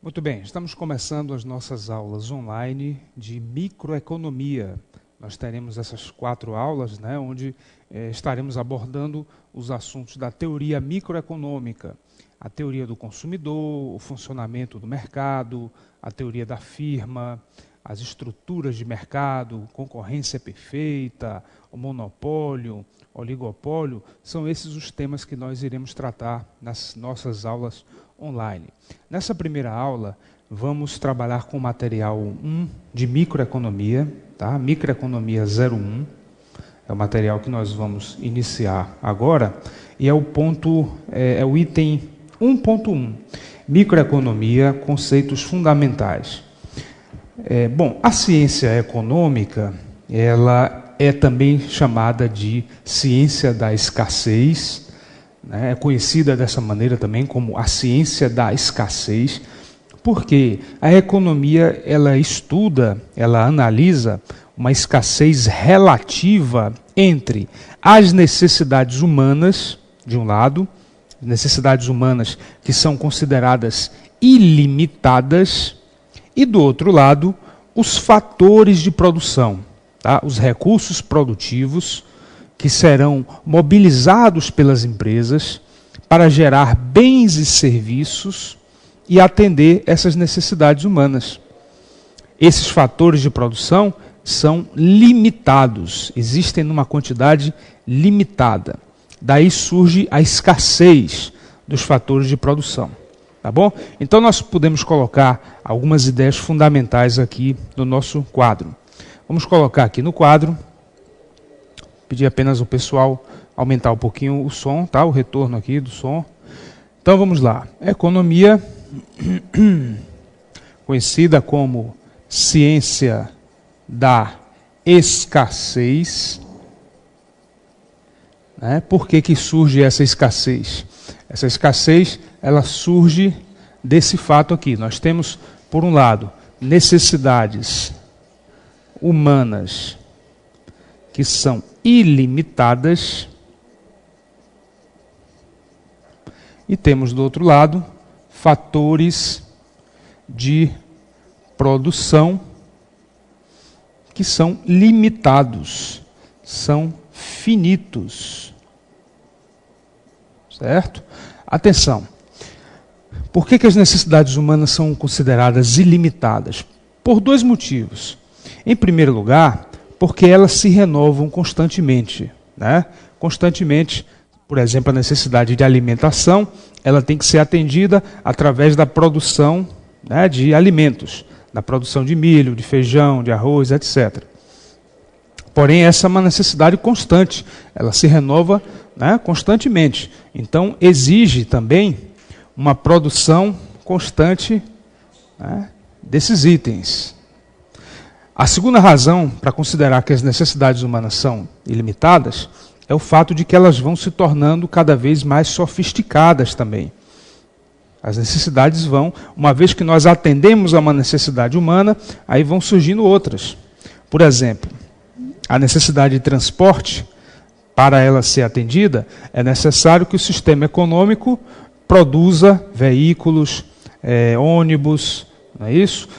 Muito bem, estamos começando as nossas aulas online de microeconomia. Nós teremos essas 4 aulas, onde estaremos abordando os assuntos da teoria microeconômica, a teoria do consumidor, o funcionamento do mercado, a teoria da firma, as estruturas de mercado, concorrência perfeita, o monopólio, oligopólio, são esses os temas que nós iremos tratar nas nossas aulas online. Nessa primeira aula, vamos trabalhar com o material 1 de microeconomia, tá? Microeconomia 01, é o material que nós vamos iniciar agora, e é o item 1.1, microeconomia, conceitos fundamentais. A ciência econômica, ela é também chamada de ciência da escassez, é conhecida dessa maneira também como a ciência da escassez, porque a economia ela estuda, ela analisa uma escassez relativa entre as necessidades humanas, de um lado, necessidades humanas que são consideradas ilimitadas, e do outro lado, os fatores de produção, tá? Os recursos produtivos que serão mobilizados pelas empresas para gerar bens e serviços e atender essas necessidades humanas. Esses fatores de produção são limitados, existem numa quantidade limitada. Daí surge a escassez dos fatores de produção. Tá bom? Então nós podemos colocar algumas ideias fundamentais aqui no nosso quadro. Vamos colocar aqui no quadro, pedir apenas o pessoal aumentar um pouquinho o som, tá? O retorno aqui do som. Então vamos lá. Economia, conhecida como ciência da escassez. Por que surge essa escassez? Essa escassez, ela surge desse fato aqui. Nós temos, por um lado, necessidades humanas que são ilimitadas, e temos do outro lado fatores de produção que são limitados, são finitos. Certo? Atenção. Por que as necessidades humanas são consideradas ilimitadas? Por 2 motivos. Em primeiro lugar, porque elas se renovam constantemente. Constantemente, por exemplo, a necessidade de alimentação, ela tem que ser atendida através da produção de alimentos, da produção de milho, de feijão, de arroz, etc. Porém, essa é uma necessidade constante, ela se renova constantemente. Então, exige também uma produção constante desses itens. A segunda razão para considerar que as necessidades humanas são ilimitadas é o fato de que elas vão se tornando cada vez mais sofisticadas também. As necessidades vão, uma vez que nós atendemos a uma necessidade humana, aí vão surgindo outras. Por exemplo, a necessidade de transporte, para ela ser atendida, é necessário que o sistema econômico produza veículos, ônibus, não é isso?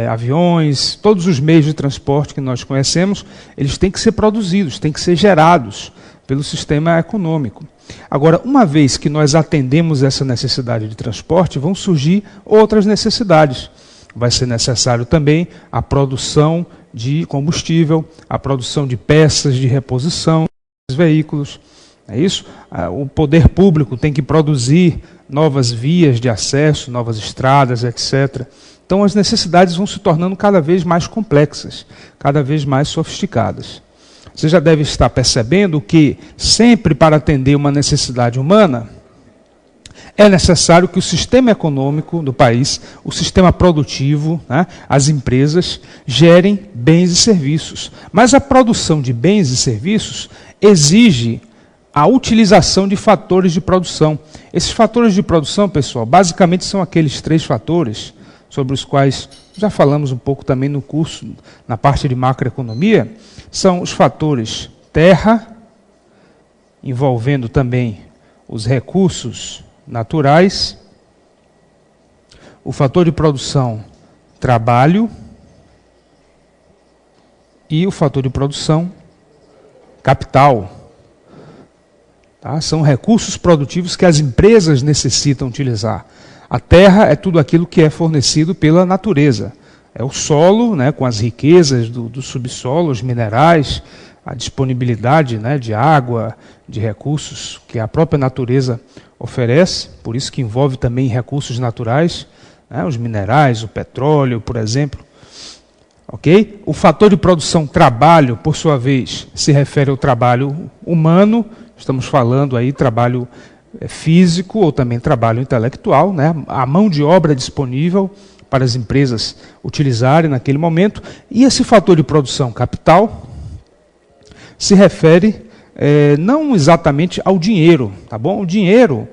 Aviões, todos os meios de transporte que nós conhecemos, eles têm que ser produzidos, têm que ser gerados pelo sistema econômico. Agora, uma vez que nós atendemos essa necessidade de transporte, vão surgir outras necessidades. Vai ser necessário também a produção de combustível, a produção de peças de reposição dos veículos. É isso? O poder público tem que produzir novas vias de acesso, novas estradas, etc. Então as necessidades vão se tornando cada vez mais complexas, cada vez mais sofisticadas. Você já deve estar percebendo que sempre para atender uma necessidade humana, é necessário que o sistema econômico do país, o sistema produtivo, as empresas, gerem bens e serviços. Mas a produção de bens e serviços exige a utilização de fatores de produção. Esses fatores de produção, pessoal, basicamente são aqueles 3 fatores sobre os quais já falamos um pouco também no curso, na parte de macroeconomia. São os fatores terra, envolvendo também os recursos naturais, o fator de produção trabalho e o fator de produção capital. Tá? São recursos produtivos que as empresas necessitam utilizar. A terra é tudo aquilo que é fornecido pela natureza. É o solo, né, com as riquezas do subsolo, os minerais, a disponibilidade, né, de água, de recursos que a própria natureza oferece, por isso que envolve também recursos naturais, né, os minerais, o petróleo, por exemplo. Okay? O fator de produção trabalho, por sua vez, se refere ao trabalho humano. Estamos falando aí trabalho físico ou também trabalho intelectual, né? A mão de obra disponível para as empresas utilizarem naquele momento. E esse fator de produção capital se refere não exatamente ao dinheiro, tá bom? O dinheiro,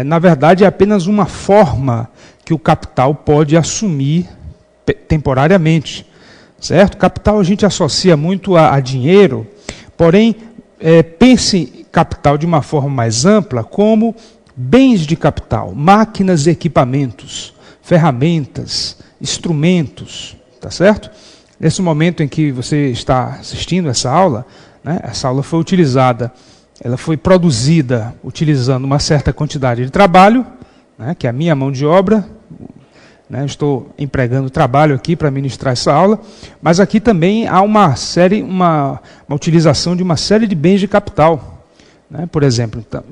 na verdade, é apenas uma forma que o capital pode assumir temporariamente, certo? Capital a gente associa muito a dinheiro, porém, pense capital de uma forma mais ampla como bens de capital, máquinas e equipamentos, ferramentas, instrumentos, tá certo? Nesse momento em que você está assistindo essa aula, né, essa aula foi utilizada, ela foi produzida utilizando uma certa quantidade de trabalho, né, que é a minha mão de obra, né, estou empregando trabalho aqui para ministrar essa aula, mas aqui também há uma utilização de uma série de bens de capital. Né, por exemplo, então,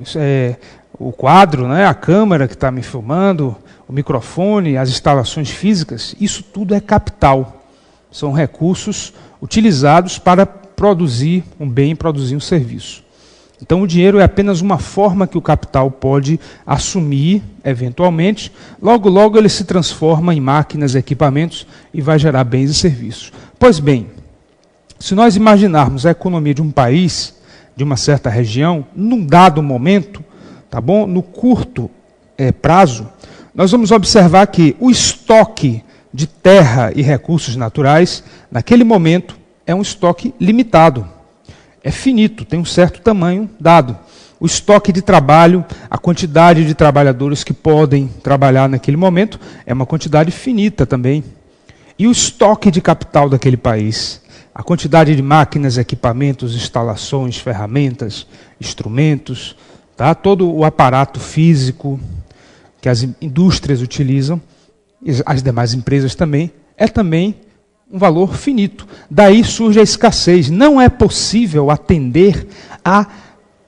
o quadro, né, a câmera que está me filmando, o microfone, as instalações físicas, isso tudo é capital. São recursos utilizados para produzir um bem, produzir um serviço. Então o dinheiro é apenas uma forma que o capital pode assumir, eventualmente, logo ele se transforma em máquinas, equipamentos e vai gerar bens e serviços. Pois bem, se nós imaginarmos a economia de um país, de uma certa região, num dado momento, tá bom? No curto prazo, nós vamos observar que o estoque de terra e recursos naturais, naquele momento, é um estoque limitado. É finito, tem um certo tamanho dado. O estoque de trabalho, a quantidade de trabalhadores que podem trabalhar naquele momento, é uma quantidade finita também. E o estoque de capital daquele país, a quantidade de máquinas, equipamentos, instalações, ferramentas, instrumentos, tá? Todo o aparato físico que as indústrias utilizam, as demais empresas também, é também um valor finito. Daí surge a escassez. Não é possível atender a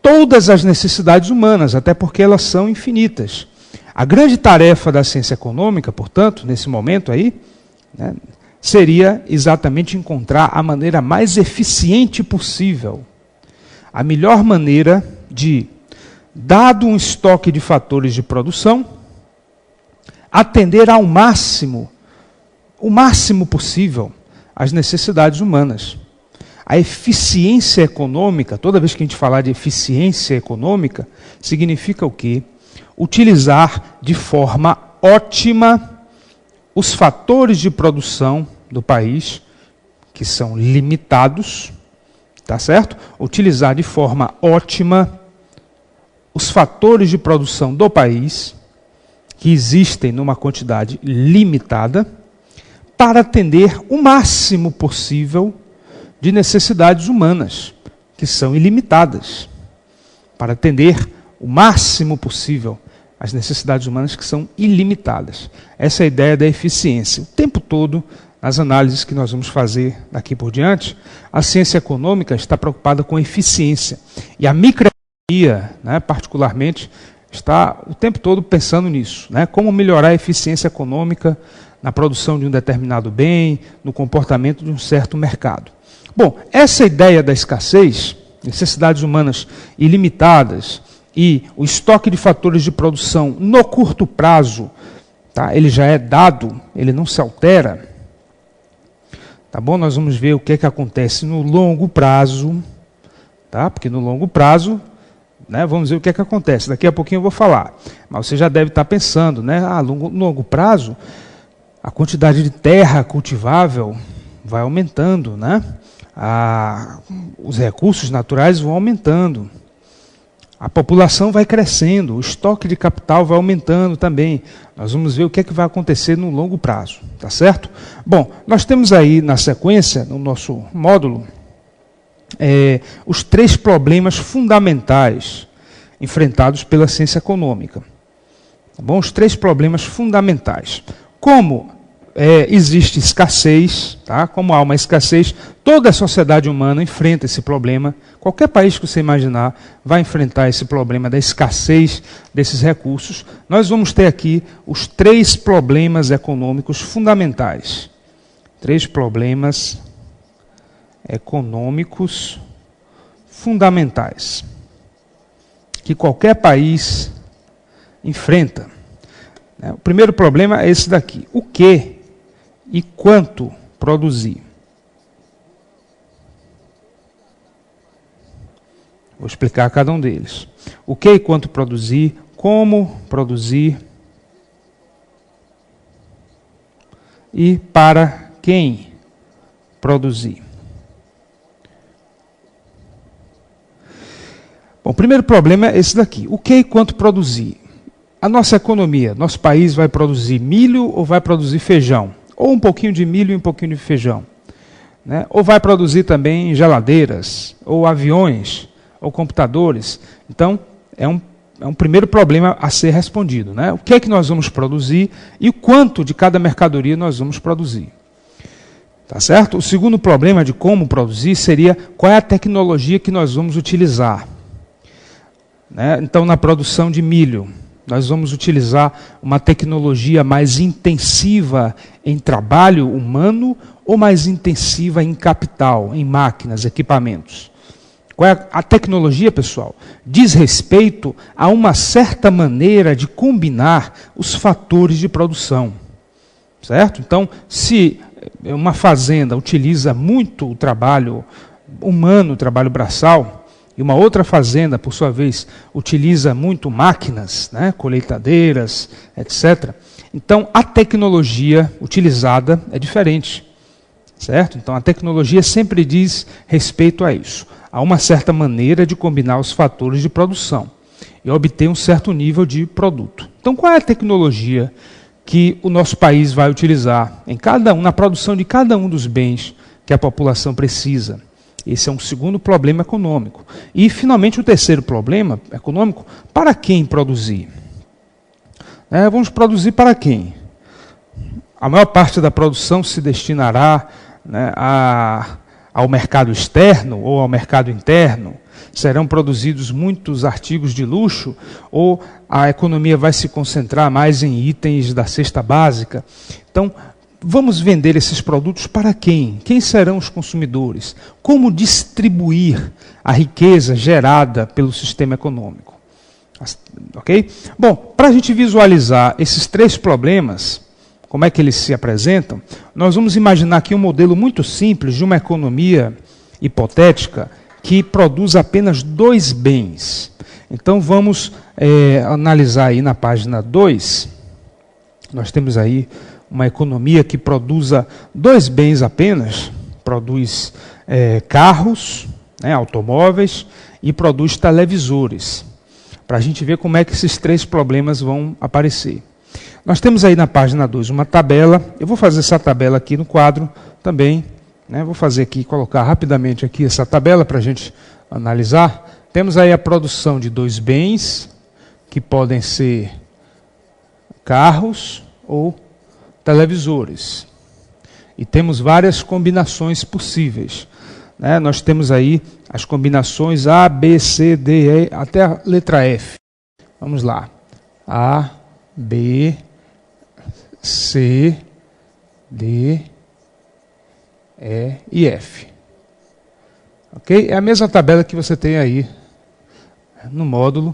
todas as necessidades humanas, até porque elas são infinitas. A grande tarefa da ciência econômica, portanto, nesse momento aí, né, seria exatamente encontrar a maneira mais eficiente possível, a melhor maneira de, dado um estoque de fatores de produção, atender ao máximo, o máximo possível, as necessidades humanas. A eficiência econômica, toda vez que a gente falar de eficiência econômica, significa o quê? Utilizar de forma ótima os fatores de produção do país, que são limitados, tá certo? Utilizar de forma ótima os fatores de produção do país, que existem numa quantidade limitada, para atender o máximo possível de necessidades humanas, que são ilimitadas. Para atender o máximo possível as necessidades humanas, que são ilimitadas. Essa é a ideia da eficiência. O tempo todo, nas análises que nós vamos fazer daqui por diante, a ciência econômica está preocupada com eficiência. E a microeconomia, né, particularmente, está o tempo todo pensando nisso, né? Como melhorar a eficiência econômica na produção de um determinado bem, no comportamento de um certo mercado. Bom, essa ideia da escassez, necessidades humanas ilimitadas e o estoque de fatores de produção no curto prazo, tá? Ele já é dado, ele não se altera. Tá bom? Nós vamos ver o que é que acontece no longo prazo, tá? Porque no longo prazo, né, vamos ver o que é que acontece. Daqui a pouquinho eu vou falar. Mas você já deve estar pensando, né? No longo prazo, a quantidade de terra cultivável vai aumentando, né? Os recursos naturais vão aumentando. a população vai crescendo, o estoque de capital vai aumentando também. Nós vamos ver o que é que vai acontecer no longo prazo, tá certo? Bom, nós temos aí na sequência, no nosso módulo, os 3 problemas fundamentais enfrentados pela ciência econômica. Tá bom? Os 3 problemas fundamentais. Como existe escassez, tá? Como há uma escassez, toda a sociedade humana enfrenta esse problema. Qualquer país que você imaginar vai enfrentar esse problema da escassez desses recursos. Nós vamos ter aqui os 3 problemas econômicos fundamentais. 3 problemas econômicos fundamentais que qualquer país enfrenta. O primeiro problema é esse daqui. O que e quanto produzir? Vou explicar cada um deles. O que e quanto produzir, como produzir e para quem produzir. Bom, o primeiro problema é esse daqui. O que e quanto produzir? A nossa economia, nosso país vai produzir milho ou vai produzir feijão? Ou um pouquinho de milho e um pouquinho de feijão? Né? Ou vai produzir também geladeiras, ou aviões, ou computadores? Então, é um primeiro problema a ser respondido. Né? O que é que nós vamos produzir e o quanto de cada mercadoria nós vamos produzir? Tá certo? O segundo problema de como produzir seria qual é a tecnologia que nós vamos utilizar. Né? Então, na produção de milho, nós vamos utilizar uma tecnologia mais intensiva em trabalho humano ou mais intensiva em capital, em máquinas, equipamentos? Qual é a tecnologia, pessoal? Diz respeito a uma certa maneira de combinar os fatores de produção. Certo? Então, se uma fazenda utiliza muito o trabalho humano, o trabalho braçal, e uma outra fazenda, por sua vez, utiliza muito máquinas, né, colheitadeiras, etc. Então, a tecnologia utilizada é diferente, certo? Então, a tecnologia sempre diz respeito a isso. Há uma certa maneira de combinar os fatores de produção e obter um certo nível de produto. Então, qual é a tecnologia que o nosso país vai utilizar na produção de cada um dos bens que a população precisa? Esse é um segundo problema econômico. E, finalmente, o terceiro problema econômico, para quem produzir? Vamos produzir para quem? A maior parte da produção se destinará, né, ao mercado externo ou ao mercado interno? Serão produzidos muitos artigos de luxo ou a economia vai se concentrar mais em itens da cesta básica? Então, vamos vender esses produtos para quem? Quem serão os consumidores? Como distribuir a riqueza gerada pelo sistema econômico? Ok? Bom, para a gente visualizar esses 3 problemas, como é que eles se apresentam, nós vamos imaginar aqui um modelo muito simples de uma economia hipotética que produz apenas 2 bens. Então vamos analisar aí na página 2, nós temos aí uma economia que produza 2 bens apenas, produz carros, né, automóveis, e produz televisores, para a gente ver como é que esses 3 problemas vão aparecer. Nós temos aí na página 2 uma tabela, eu vou fazer essa tabela aqui no quadro também, né, vou fazer aqui, colocar rapidamente aqui essa tabela para a gente analisar. Temos aí a produção de 2 bens, que podem ser carros ou televisores. E temos várias combinações possíveis. Né? Nós temos aí as combinações A, B, C, D, E, até a letra F. Vamos lá. A, B, C, D, E e F. Ok? É a mesma tabela que você tem aí no módulo.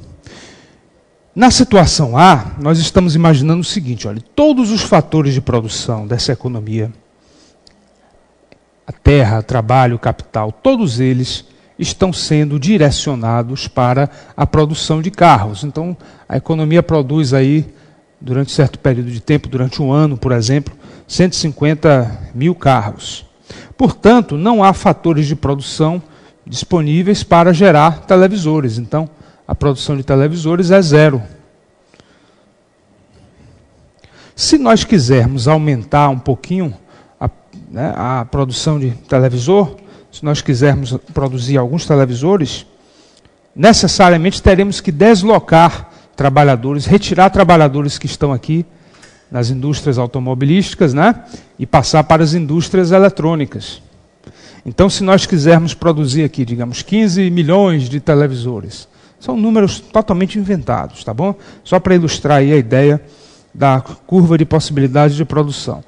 Na situação A, nós estamos imaginando o seguinte, olha, todos os fatores de produção dessa economia, a terra, trabalho, capital, todos eles estão sendo direcionados para a produção de carros. Então, a economia produz aí, durante certo período de tempo, durante um ano, por exemplo, 150 mil carros. Portanto, não há fatores de produção disponíveis para gerar televisores. Então, a produção de televisores é zero. Se nós quisermos aumentar um pouquinho a produção de televisor, se nós quisermos produzir alguns televisores, necessariamente teremos que deslocar trabalhadores, retirar trabalhadores que estão aqui nas indústrias automobilísticas, e passar para as indústrias eletrônicas. Então, se nós quisermos produzir aqui, digamos, 15 milhões de televisores, são números totalmente inventados, tá bom? Só para ilustrar aí a ideia da curva de possibilidade de produção.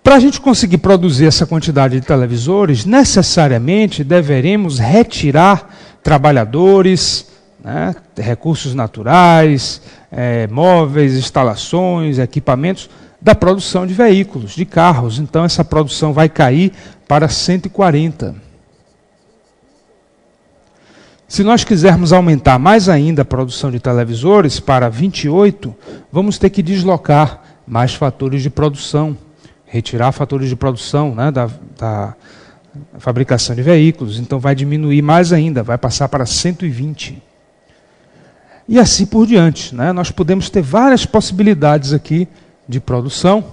Para a gente conseguir produzir essa quantidade de televisores, necessariamente deveremos retirar trabalhadores, recursos naturais, móveis, instalações, equipamentos da produção de veículos, de carros. Então essa produção vai cair para 140. Se nós quisermos aumentar mais ainda a produção de televisores para 28, vamos ter que deslocar mais fatores de produção, retirar fatores de produção da fabricação de veículos. Então vai diminuir mais ainda, vai passar para 120. E assim por diante. Nós podemos ter várias possibilidades aqui de produção,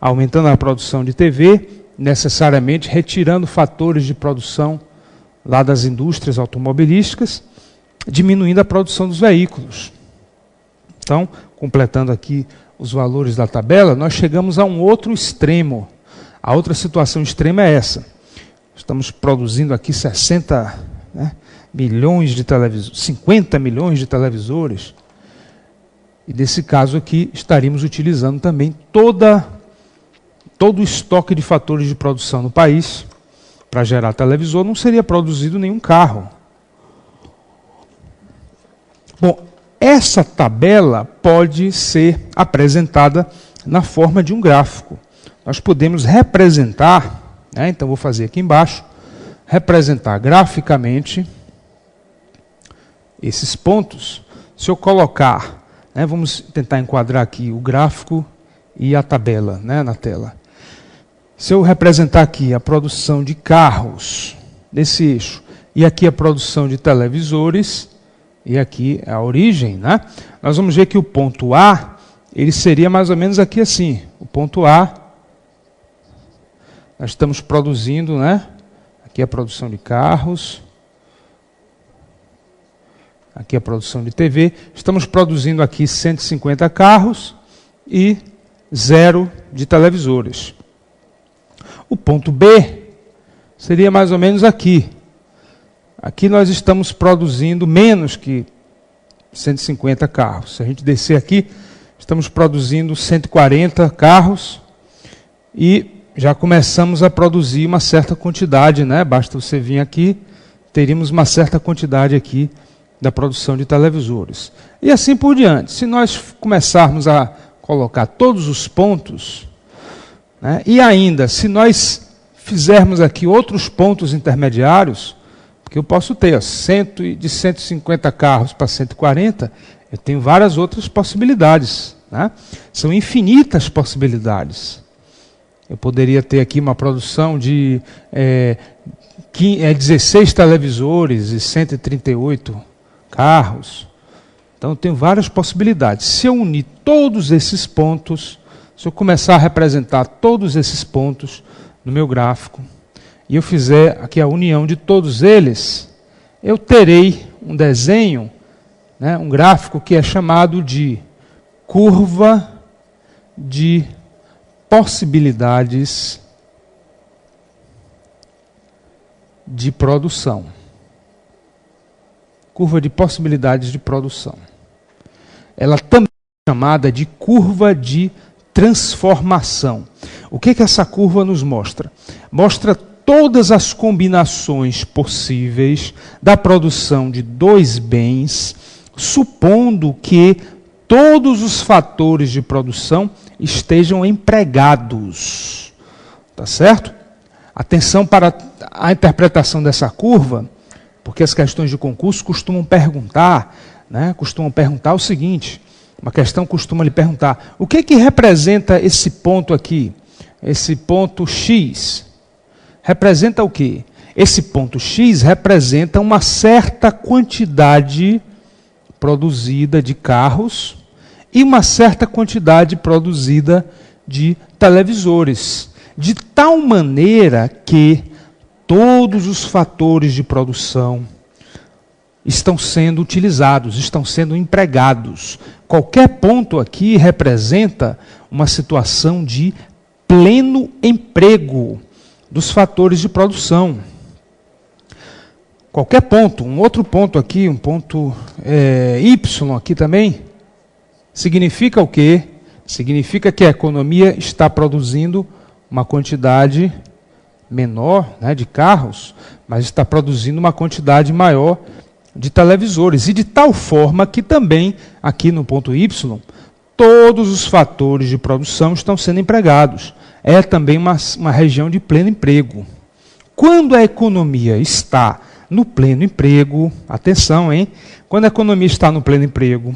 aumentando a produção de TV, necessariamente retirando fatores de produção lá das indústrias automobilísticas, diminuindo a produção dos veículos. Então, completando aqui os valores da tabela, nós chegamos a um outro extremo. A outra situação extrema é essa. Estamos produzindo aqui 60 milhões de televisores, 50 milhões de televisores. E nesse caso aqui, estaríamos utilizando também todo o estoque de fatores de produção no país. Para gerar televisor, não seria produzido nenhum carro. Bom, essa tabela pode ser apresentada na forma de um gráfico. Nós podemos representar, então vou fazer aqui embaixo, representar graficamente esses pontos. Se eu colocar, vamos tentar enquadrar aqui o gráfico e a tabela na tela. Se eu representar aqui a produção de carros nesse eixo, e aqui a produção de televisores, e aqui a origem, nós vamos ver que o ponto A, ele seria mais ou menos aqui assim. O ponto A, nós estamos produzindo, aqui a produção de carros, aqui a produção de TV, estamos produzindo aqui 150 carros e 0 de televisores. O ponto B seria mais ou menos aqui. Aqui nós estamos produzindo menos que 150 carros. Se a gente descer aqui, estamos produzindo 140 carros e já começamos a produzir uma certa quantidade, Basta você vir aqui, teríamos uma certa quantidade aqui da produção de televisores. E assim por diante. Se nós começarmos a colocar todos os pontos, e ainda, se nós fizermos aqui outros pontos intermediários, porque eu posso ter de 150 carros para 140, eu tenho várias outras possibilidades. São infinitas possibilidades. Eu poderia ter aqui uma produção de 16 televisores e 138 carros. Então eu tenho várias possibilidades. Se eu unir todos esses pontos, se eu começar a representar todos esses pontos no meu gráfico, e eu fizer aqui a união de todos eles, eu terei um desenho, um gráfico que é chamado de curva de possibilidades de produção. Curva de possibilidades de produção. Ela também é chamada de curva de transformação. O que essa curva nos mostra? Mostra todas as combinações possíveis da produção de dois bens, supondo que todos os fatores de produção estejam empregados. Tá certo? Atenção para a interpretação dessa curva, porque as questões de concurso costumam perguntar o seguinte. Uma questão costuma lhe perguntar: o que representa esse ponto aqui? Esse ponto X representa o quê? Esse ponto X representa uma certa quantidade produzida de carros e uma certa quantidade produzida de televisores, de tal maneira que todos os fatores de produção estão sendo utilizados, estão sendo empregados. Qualquer ponto aqui representa uma situação de pleno emprego dos fatores de produção. Qualquer ponto, um outro ponto aqui, um ponto Y aqui também, significa o quê? Significa que a economia está produzindo uma quantidade menor, né, de carros, mas está produzindo uma quantidade maior de televisores. E de tal forma que também, aqui no ponto Y, todos os fatores de produção estão sendo empregados. É também uma região de pleno emprego. Quando a economia está no pleno emprego, atenção, hein? Quando a economia está no pleno emprego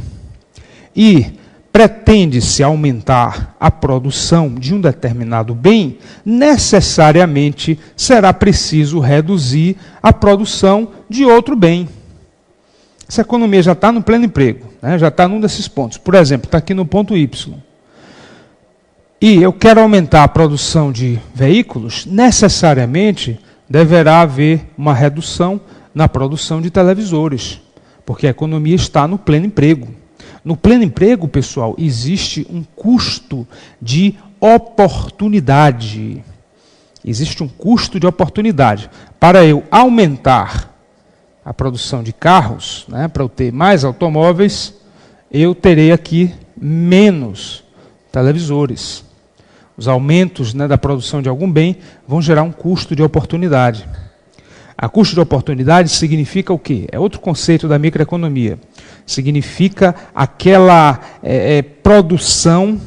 e pretende-se aumentar a produção de um determinado bem, necessariamente será preciso reduzir a produção de outro bem. Essa economia já está no pleno emprego, né? Já está num desses pontos. Por exemplo, está aqui no ponto Y. E eu quero aumentar a produção de veículos, necessariamente deverá haver uma redução na produção de televisores, porque a economia está no pleno emprego. No pleno emprego, pessoal, existe um custo de oportunidade. Existe um custo de oportunidade. Para eu aumentar a produção de carros, né, para eu ter mais automóveis, eu terei aqui menos televisores. Os aumentos, né, da produção de algum bem vão gerar um custo de oportunidade. A custo de oportunidade significa o quê? É outro conceito da microeconomia. Significa aquela produção